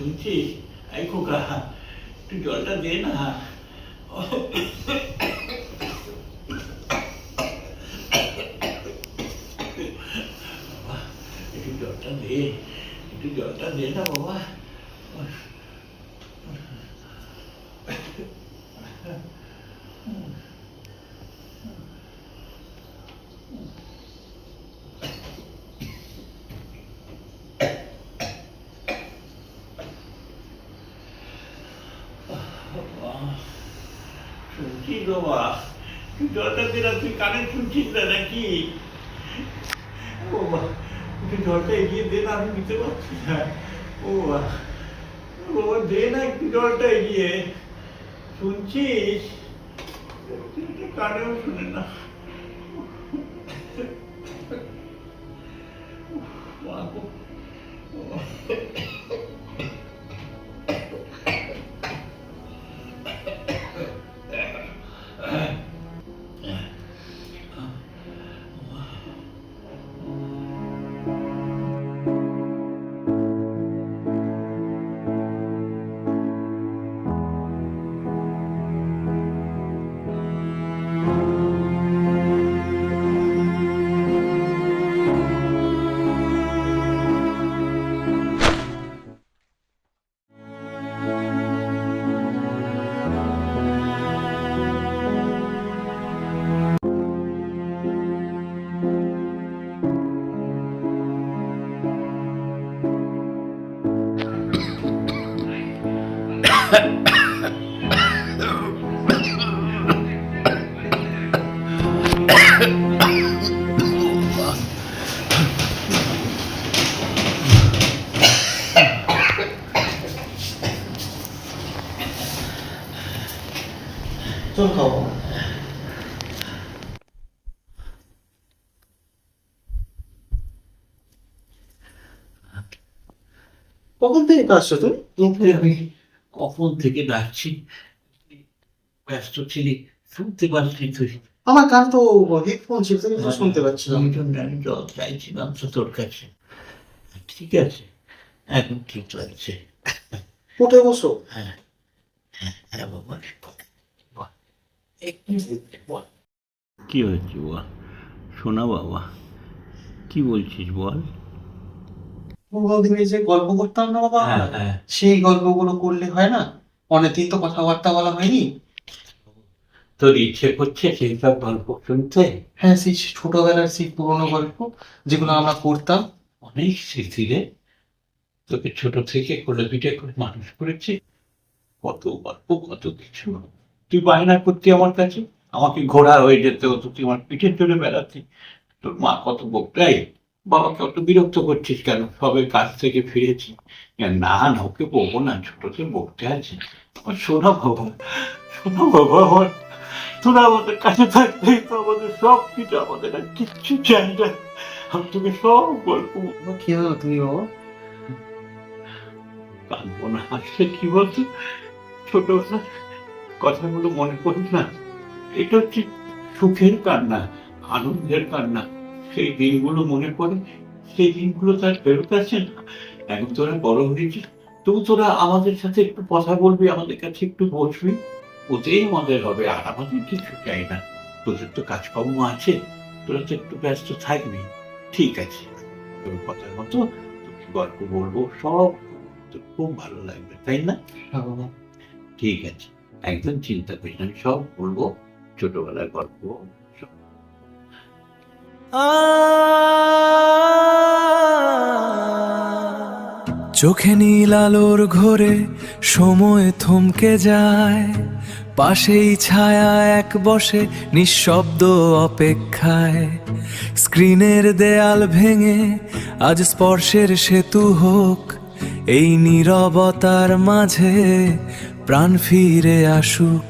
শুনছিস? এই খোকা, একটু জলটা দে না। বাবা, একটু জলটা দে, একটু জলটা দে না বাবা। শুনছিস বাবা? তুই জলটা দে না, তুই কানে শুনছিস না নাকি? বাবা, একটু জলটা এগিয়ে দে না, আমি দিতে পারছি না। ও বাবা, বাবা দে না একটু জলটা এগিয়ে। শুনছিস? কানেও শুনে না। মা গো, বাবা। চল খাবো। কখন থেকে কাজছো তুমি? আমি কখন থেকে ডাকছি, ব্যস্ত ছিলি, শুনতে পারছি তুই? আমার কান তো হেডফোন ছিল, তুমি তো শুনতে পাচ্ছি না। ওই জন্য আমি জল চাইছিলাম তো তোর কাছে। ঠিক আছে, এখন ঠিক লাগছে। উঠে বসো। হ্যাঁ, হ্যাঁ বাবা, বল। বল, কি হয়েছে বল, শোনা বাবা, কি বলছিস বল। দিনে যে গল্প করতাম না বাবা, হ্যাঁ, হ্যাঁ। সেই গল্পগুলো করলে হয় না? অনেকদিন তো কথাবার্তা বলা হয়নি। তোর ইচ্ছে করছে সেই সব গল্প শুনতে? হ্যাঁ, সেই ছোটবেলার সেই পুরোনো গল্প যেগুলো আমরা করতাম। অনেক স্মৃতি রে, তোকে ছোট থেকে কোলে পিঠে করে মানুষ করেছি, কত গল্প, কত কিছু। তুই বায়না করতি আমার কাছে, আমাকে ঘোড়া হয়ে যেতে হতো, তুই আমার পিঠে চড়ে বেড়াতি। তোর মা কত বকটাই, বাবাকে অত বিরক্ত করছিস কেন, সবে কাজ থেকে ফিরেছি। না না, ওকে বকবো না, ছোটতে বকতে আছে। আমার শোনা বাবা, শোনা বাবা আমার, তোরা আমাদের কাছে থাকলেই তো আমাদের সব কিছু, আমাদের আর কিচ্ছু চাই না। আমি তোকে সব গল্প বাবা, কি হলো তুমি বাবা? কাঁদবো না, আসলে কি বলতো, ছোটবেলার কথাগুলো মনে করি না, এটা হচ্ছে সুখের কান্না, আনন্দের কান্না। সেই দিনগুলো মনে পড়ে, সেই দিনগুলো তার ফেরত আসে না। এখন তোরা বড় হয়েছিস, তবু তোরা আমাদের সাথে একটু কথা বলবি, আমাদের কাছে একটু বসবি, ওতেই আমাদের হবে, আর আমাদের কিছু চাই না। তোদের তো কাজকর্ম আছে, তোরা তো একটু ব্যস্ত থাকবি। ঠিক আছে, তোর কথার মতো তোকে গল্প বলবো, সব তোর খুব ভালো লাগবে, তাই না? হ্যাঁ বাবা। ঠিক আছে, একদম চিন্তা করিস না, আমি সব বলবো, ছোটবেলার গল্প সব। চোখে নীল আলোর ঘোরে সময় থমকে যায়, পাশেই ছায়া এক বসে নিঃশব্দ অপেক্ষায়। স্ক্রিনের দেয়াল ভেঙে আজ স্পর্শের সেতু হোক, এই নীরবতার মাঝে প্রাণ ফিরে আসুক।